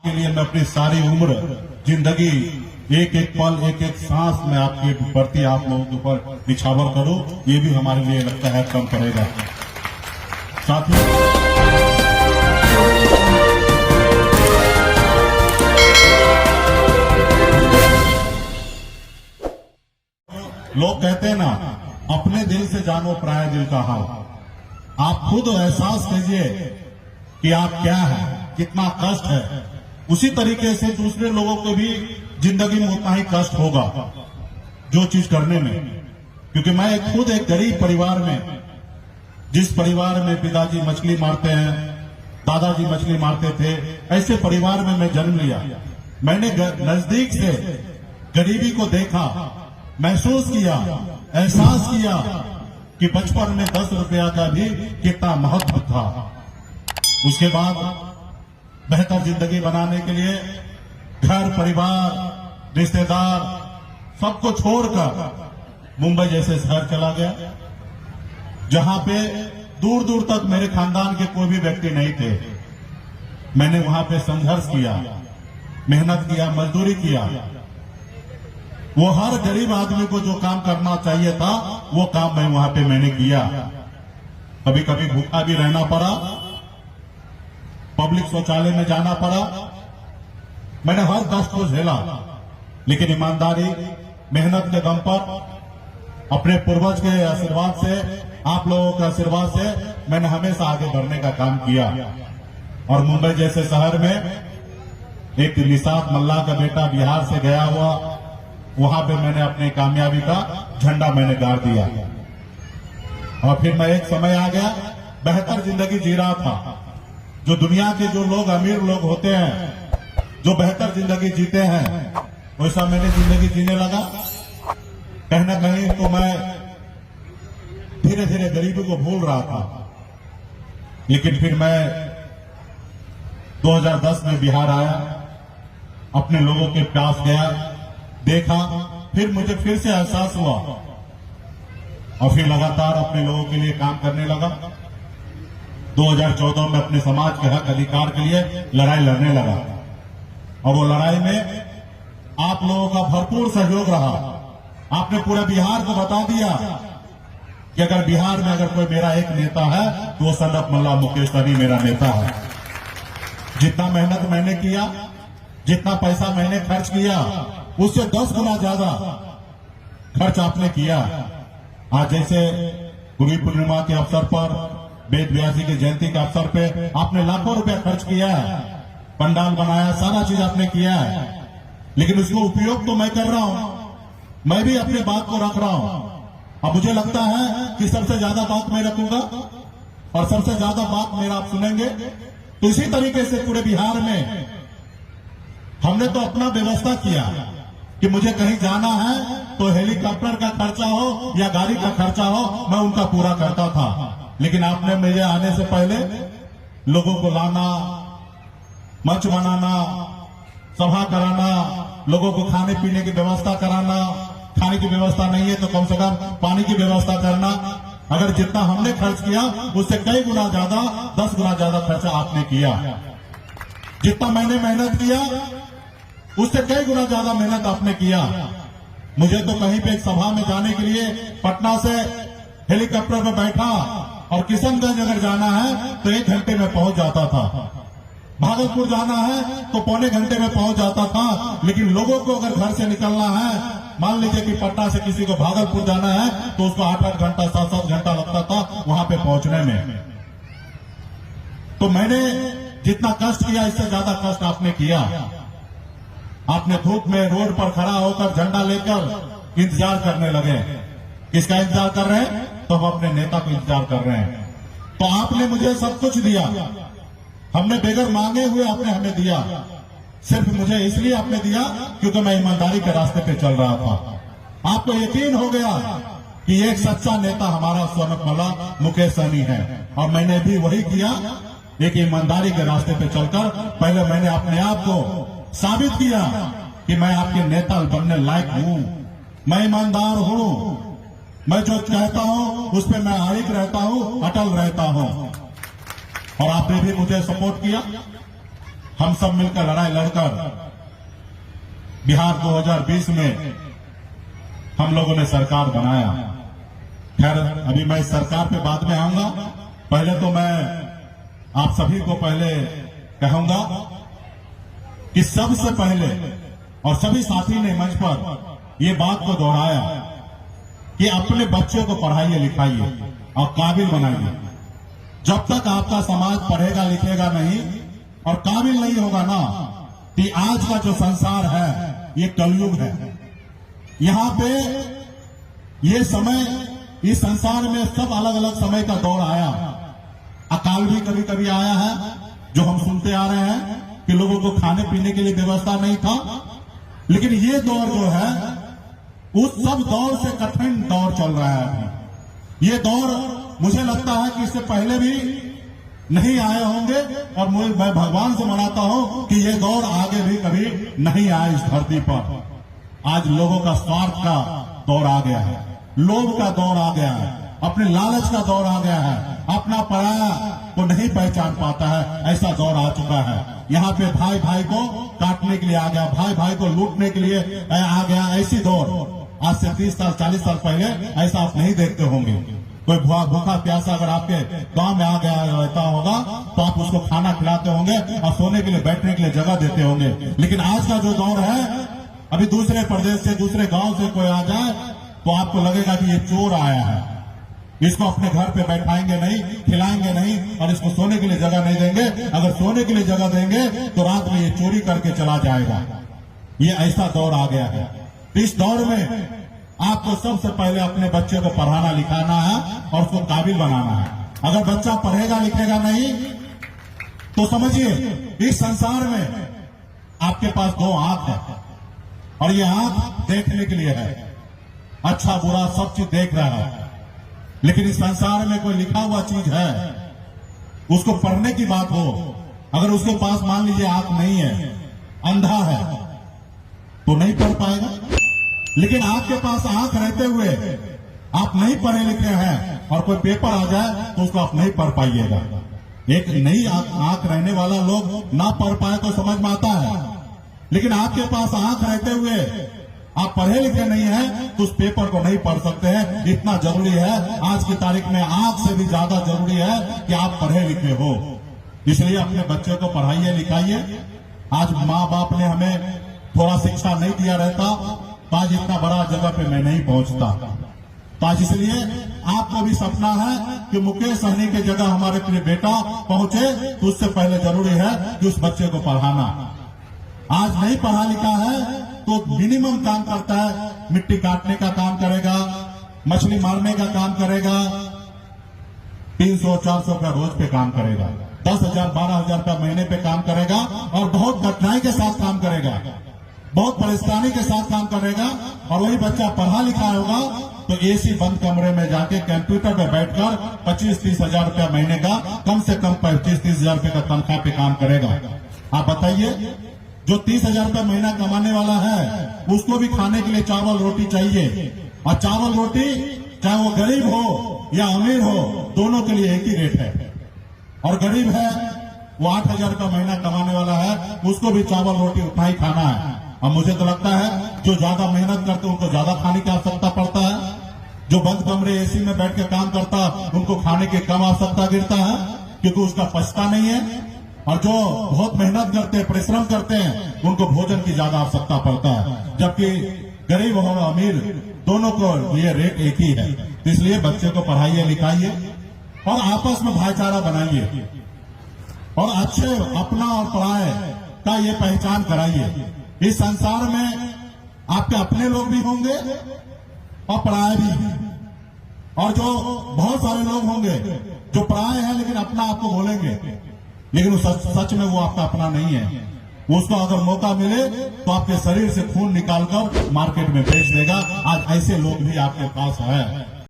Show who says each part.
Speaker 1: के लिए मैं अपनी सारी उम्र जिंदगी एक एक पल एक एक सांस में आपके प्रति आप लोगों के ऊपर निछावर करूं, ये भी हमारे लिए लगता है कम पड़ेगा। साथियों, लोग कहते हैं ना, अपने दिल से जानो पराये दिल का हाल। आप खुद एहसास कीजिए कि आप क्या है, कितना कष्ट है। उसी तरीके से दूसरे लोगों को भी जिंदगी में उतना ही कष्ट होगा जो चीज करने में। क्योंकि मैं खुद एक गरीब परिवार में, जिस परिवार में पिताजी मछली मारते हैं, दादाजी मछली मारते थे, ऐसे परिवार में मैं जन्म लिया। मैंने नजदीक से गरीबी को देखा, महसूस किया, एहसास किया कि बचपन में 10 रुपया का भी कितना महत्व था। उसके बाद बेहतर जिंदगी बनाने के लिए घर परिवार रिश्तेदार सबको छोड़कर मुंबई जैसे शहर चला गया, जहां पे दूर दूर तक मेरे खानदान के कोई भी व्यक्ति नहीं थे। मैंने वहां पे संघर्ष किया, मेहनत किया, मजदूरी किया। वो हर गरीब आदमी को जो काम करना चाहिए था वो काम मैं वहां पे मैंने किया। कभी कभी भूखा भी रहना पड़ा, पब्लिक शौचालय में जाना पड़ा। मैंने हर कष्ट को झेला, लेकिन ईमानदारी मेहनत के दम पर अपने पूर्वज के आशीर्वाद से, आप लोगों के आशीर्वाद से मैंने हमेशा आगे बढ़ने का काम किया। और मुंबई जैसे शहर में एक निषाद मल्ला का बेटा बिहार से गया हुआ, वहां पे मैंने अपनी कामयाबी का झंडा मैंने गाड़ दिया। और फिर मैं एक समय आ गया, बेहतर जिंदगी जी रहा था। जो दुनिया के जो लोग अमीर लोग होते हैं, जो बेहतर जिंदगी जीते हैं, वैसा मैंने जिंदगी जीने लगा। कहीं ना कहीं तो मैं धीरे धीरे गरीबी को भूल रहा था। लेकिन फिर मैं 2010 में बिहार आया, अपने लोगों के पास गया, देखा, फिर मुझे फिर से एहसास हुआ और फिर लगातार अपने लोगों के लिए काम करने लगा। 2014 में अपने समाज के हक अधिकार के लिए लड़ाई लड़ने लगा और वो लड़ाई में आप लोगों का भरपूर सहयोग रहा। आपने पूरे बिहार को बता दिया कि अगर बिहार में अगर कोई मेरा एक नेता है तो वो सनत मल्ला मुकेश सहनी मेरा नेता है। जितना मेहनत मैंने किया, जितना पैसा मैंने खर्च किया, उससे 10 गुना ज्यादा खर्च आपने किया। आज जैसे गुरु पूर्णिमा के अवसर पर, वेद व्यासी की जयंती के अवसर पे आपने लाखों रुपया खर्च किया है, पंडाल बनाया, सारा चीज आपने किया है। लेकिन उसको उपयोग तो मैं कर रहा हूं, मैं भी अपनी बात को रख रहा हूं। अब मुझे लगता है कि सबसे ज्यादा बात मैं रखूंगा और सबसे ज्यादा बात मेरा आप सुनेंगे। तो इसी तरीके से पूरे बिहार में हमने तो अपना व्यवस्था किया कि मुझे कहीं जाना है तो हेलीकॉप्टर का खर्चा हो या गाड़ी का खर्चा हो, मैं उनका पूरा करता था। लेकिन आपने मेरे आने से पहले लोगों को लाना, मंच बनाना, सभा कराना, लोगों को खाने पीने की व्यवस्था कराना, खाने की व्यवस्था नहीं है तो कम से कम पानी की व्यवस्था करना। अगर जितना हमने खर्च किया उससे कई गुना ज्यादा, 10 गुना ज्यादा खर्चा आपने किया। जितना मैंने मेहनत किया उससे कई गुना ज्यादा मेहनत आपने किया। मुझे तो कहीं पे एक सभा में जाने के लिए पटना से हेलीकॉप्टर में बैठा और किशनगंज अगर जाना है तो 1 घंटे में पहुंच जाता था। भागलपुर जाना है तो पौने घंटे में पहुंच जाता था। लेकिन लोगों को अगर घर से निकलना है, मान लीजिए कि पटना से किसी को भागलपुर जाना है तो उसको 8-8 घंटा 7-7 घंटा लगता था वहां पे पहुंचने में। तो मैंने जितना कष्ट किया इससे ज्यादा कष्ट आपने किया। आपने धूप में रोड पर खड़ा होकर झंडा लेकर इंतजार करने लगे। किसका इंतजार कर रहे हैं? तो हम अपने नेता को इंतजार कर रहे हैं। तो आपने मुझे सब कुछ दिया, हमने बगैर मांगे हुए आपने हमें दिया। सिर्फ मुझे इसलिए आपने दिया क्योंकि मैं ईमानदारी के रास्ते पे चल रहा था। आपको यकीन हो गया कि एक सच्चा नेता हमारा सनत मल्ला मुकेश सहनी है। और मैंने भी वही किया, एक ईमानदारी के रास्ते पे चलकर पहले मैंने अपने आप को साबित किया कि मैं आपके नेता बनने लायक हूं, मैं ईमानदार हूं, मैं जो कहता हूं उस पर मैं अड़िग रहता हूं, अटल रहता हूं। और आपने भी मुझे सपोर्ट किया। हम सब मिलकर लड़ाई लड़कर बिहार 2020 में हम लोगों ने सरकार बनाया। खैर अभी मैं इस सरकार पे बाद में आऊंगा। पहले तो मैं आप सभी को पहले कहूंगा कि सबसे पहले, और सभी साथी ने मंच पर ये बात को दोहराया कि अपने बच्चों को पढ़ाइए लिखाइए और काबिल बनाइए। जब तक आपका समाज पढ़ेगा लिखेगा नहीं और काबिल नहीं होगा ना, कि आज का जो संसार है ये कलयुग है। यहां पे ये समय, इस संसार में सब अलग अलग समय का दौर आया। अकाल भी कभी कभी आया है, जो हम सुनते आ रहे हैं कि लोगों को खाने पीने के लिए व्यवस्था नहीं था। लेकिन ये दौर जो है उस सब दौर से कठिन दौर चल रहा है अभी। ये दौर मुझे लगता है कि इससे पहले भी नहीं आए होंगे, और मैं भगवान से मनाता हूं कि ये दौर आगे भी कभी नहीं आए इस धरती पर। आज लोगों का स्वार्थ का दौर आ गया है, लोभ का दौर आ गया है, अपने लालच का दौर आ गया है, अपना पराया को नहीं पहचान पाता है, ऐसा दौर आ चुका है। यहाँ पे भाई भाई को काटने के लिए आ गया, भाई भाई को लूटने के लिए आ गया। ऐसी दौर आज से 30 साल 40 साल पहले ऐसा आप नहीं देखते होंगे। कोई भूखा प्यासा अगर आपके गांव में आ गया रहता होगा तो आप उसको खाना खिलाते होंगे और सोने के लिए बैठने के लिए जगह देते होंगे। लेकिन आज का जो दौर है, अभी दूसरे प्रदेश से दूसरे गांव से कोई आ जाए तो आपको लगेगा कि ये चोर आया है, इसको अपने घर पे बैठाएंगे नहीं, खिलाएंगे नहीं और इसको सोने के लिए जगह नहीं देंगे। अगर सोने के लिए जगह देंगे तो रात में ये चोरी करके चला जाएगा। ये ऐसा दौर आ गया है। इस दौर में आपको सबसे पहले अपने बच्चे को पढ़ाना लिखाना है और उसको काबिल बनाना है। अगर बच्चा पढ़ेगा लिखेगा नहीं तो समझिए इस संसार में आपके पास 2 आंख है, और ये आंख देखने के लिए है, अच्छा बुरा सब चीज देख रहा है। लेकिन इस संसार में कोई लिखा हुआ चीज है, उसको पढ़ने की बात हो, अगर उसके पास मान लीजिए आंख नहीं है, अंधा है, तो नहीं पढ़ पाएगा। लेकिन आपके पास आंख रहते हुए आप नहीं पढ़े लिखे हैं और कोई पेपर आ जाए तो उसको आप नहीं पढ़ पाइएगा। एक नई आंख रहने वाला लोग ना पढ़ पाए तो समझ में आता है, लेकिन आपके पास आंख रहते हुए आप पढ़े लिखे नहीं है तो उस पेपर को नहीं पढ़ सकते हैं। इतना जरूरी है आज की तारीख में, आंख से भी ज्यादा जरूरी है कि आप पढ़े लिखे हो। इसलिए अपने बच्चे को पढ़ाइए लिखाइए। आज माँ बाप ने हमें थोड़ा शिक्षा नहीं दिया रहता तो आज इतना बड़ा जगह पे मैं नहीं पहुंचता। तो आज इसलिए आपको भी सपना है कि मुकेश सहनी की जगह हमारे प्रिय बेटा पहुंचे, तो उससे पहले जरूरी है कि उस बच्चे को पढ़ाना। आज नहीं पढ़ा लिखा है तो मिनिमम काम करता है, मिट्टी काटने का काम करेगा, मछली मारने का काम करेगा, 300-400 रुपया रोज पे काम करेगा, 10,000-12,000 रुपया महीने पे काम करेगा और बहुत कठिनाई के साथ काम करेगा, बहुत परेशानी के साथ काम करेगा। और वही बच्चा पढ़ा लिखा होगा तो एसी बंद कमरे में जाके कंप्यूटर पे बैठकर 25-30 हजार रुपया महीने का, कम से कम 25-30 हजार रुपये का तनख्वाह पे काम करेगा। आप बताइए, जो 30 हजार रुपया महीना कमाने वाला है उसको भी खाने के लिए चावल रोटी चाहिए, और चावल रोटी चाहे वो गरीब हो या अमीर हो, दोनों के लिए एक ही रेट है। और गरीब है वो 8,000 रुपया महीना कमाने वाला है, उसको भी चावल रोटी उतना ही खाना है। और मुझे तो लगता है जो ज्यादा मेहनत करते हैं उनको ज्यादा खाने की आवश्यकता पड़ता है, जो बंद कमरे एसी में बैठ के काम करता उनको खाने की कम आवश्यकता गिरता है क्योंकि उसका पछता नहीं है। और जो बहुत मेहनत करते हैं, परिश्रम करते हैं, उनको भोजन की ज्यादा आवश्यकता पड़ता है। जबकि गरीब और अमीर दोनों को ये रेट एक ही है। इसलिए बच्चे को पढ़ाइए लिखाइए और आपस में भाईचारा बनाइए और अच्छे अपना और पराये का ये पहचान कराइए। इस संसार में आपके अपने लोग भी होंगे और पराये भी, और जो बहुत सारे लोग होंगे जो पराये हैं लेकिन अपना आपको बोलेंगे, लेकिन सच में वो आपका अपना नहीं है। उसको अगर मौका मिले तो आपके शरीर से खून निकालकर मार्केट में बेच देगा। आज ऐसे लोग भी आपके पास है।